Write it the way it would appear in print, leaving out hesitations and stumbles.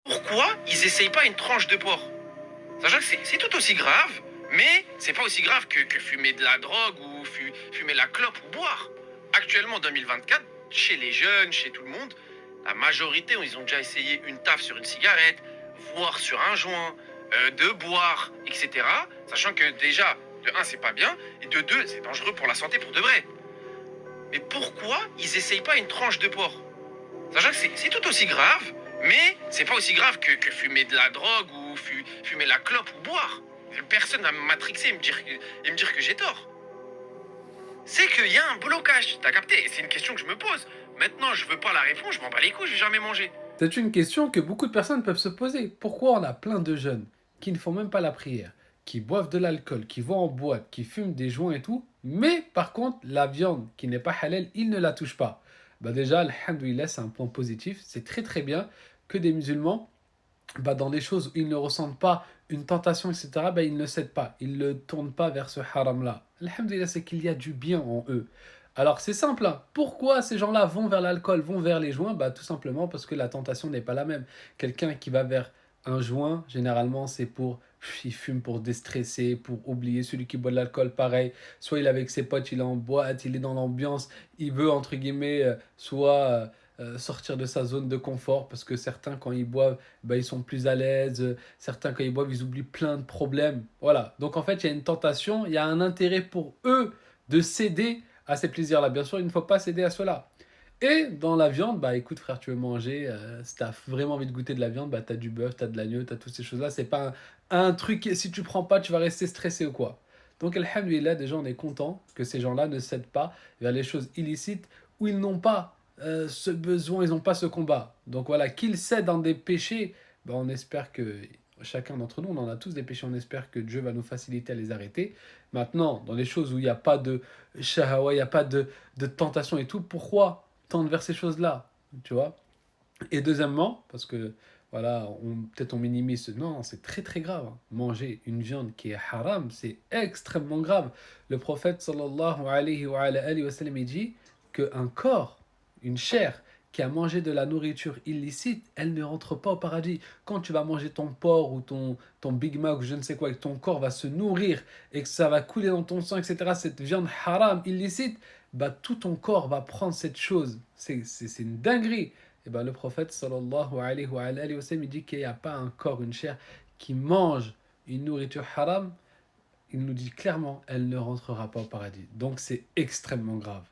Pourquoi ils essayent pas une tranche de porc? Sachant que c'est tout aussi grave, mais c'est pas aussi grave que fumer de la drogue ou fumer la clope ou boire. Actuellement, en 2024, chez les jeunes, chez tout le monde, la majorité, ils ont déjà essayé une taf sur une cigarette, voire sur un joint, de boire, etc. Sachant que déjà, de un, c'est pas bien, et de deux, c'est dangereux pour la santé pour de vrai. Mais pourquoi ils essayent pas une tranche de porc? Sachant que c'est tout aussi grave, mais c'est pas aussi grave que fumer de la drogue ou fumer la clope ou boire. Personne va me matrixer et me dire que j'ai tort. C'est qu'il y a un blocage, t'as capté? C'est une question que je me pose. Maintenant, je veux pas la réponse, je m'en bats les couilles, je vais jamais manger. C'est une question que beaucoup de personnes peuvent se poser. Pourquoi on a plein de jeunes qui ne font même pas la prière, qui boivent de l'alcool, qui vont en boîte, qui fument des joints et tout, mais par contre, la viande qui n'est pas halal, ils ne la touchent pas. Bah déjà, alhamdoulilah, c'est un point positif. C'est très très bien que des musulmans, bah, dans les choses où ils ne ressentent pas une tentation, etc., bah, ils ne cèdent pas. Ils ne tournent pas vers ce haram-là. Alhamdoulilah, c'est qu'il y a du bien en eux. Alors c'est simple, hein. Pourquoi ces gens-là vont vers l'alcool, vont vers les joints? Bah, tout simplement parce que la tentation n'est pas la même. Quelqu'un qui va vers un joint, généralement, c'est pour... Il fume pour déstresser, pour oublier. Celui qui boit de l'alcool, pareil. Soit il est avec ses potes, il est en boîte, il est dans l'ambiance. Il veut, entre guillemets, sortir de sa zone de confort. Parce que certains, quand ils boivent, bah, ils sont plus à l'aise. Certains, quand ils boivent, ils oublient plein de problèmes. Voilà. Donc en fait, il y a une tentation, il y a un intérêt pour eux de céder à ces plaisirs-là. Bien sûr, il ne faut pas céder à cela. Et dans la viande, bah écoute frère, tu veux manger, si tu as vraiment envie de goûter de la viande, bah tu as du bœuf, tu as de l'agneau, tu as toutes ces choses-là. C'est pas un truc, si tu prends pas, tu vas rester stressé ou quoi. Donc alhamdoulilah, déjà on est content que ces gens-là ne cèdent pas vers les choses illicites où ils n'ont pas ce besoin, ils n'ont pas ce combat. Donc voilà, qu'ils cèdent dans des péchés, bah, on espère que chacun d'entre nous, on en a tous des péchés, on espère que Dieu va nous faciliter à les arrêter. Maintenant, dans les choses où il n'y a pas de shahawa, il n'y a pas de tentation et tout, pourquoi tendre vers ces choses-là, tu vois? Et deuxièmement, parce que voilà, peut-être on minimise, non, c'est très très grave, hein. Manger une viande qui est haram, c'est extrêmement grave. Le prophète sallallahu alayhi wa sallam, il dit qu'un corps, une chair, qui a mangé de la nourriture illicite, elle ne rentre pas au paradis. Quand tu vas manger ton porc ou ton Big Mac ou je ne sais quoi, et que ton corps va se nourrir et que ça va couler dans ton sang, etc., cette viande haram, illicite, bah tout ton corps va prendre cette chose. C'est une dinguerie. Et ben, le prophète sallallahu alayhi wa sallam, il dit qu'il n'y a pas un corps, une chair qui mange une nourriture haram. Il nous dit clairement, elle ne rentrera pas au paradis. Donc c'est extrêmement grave.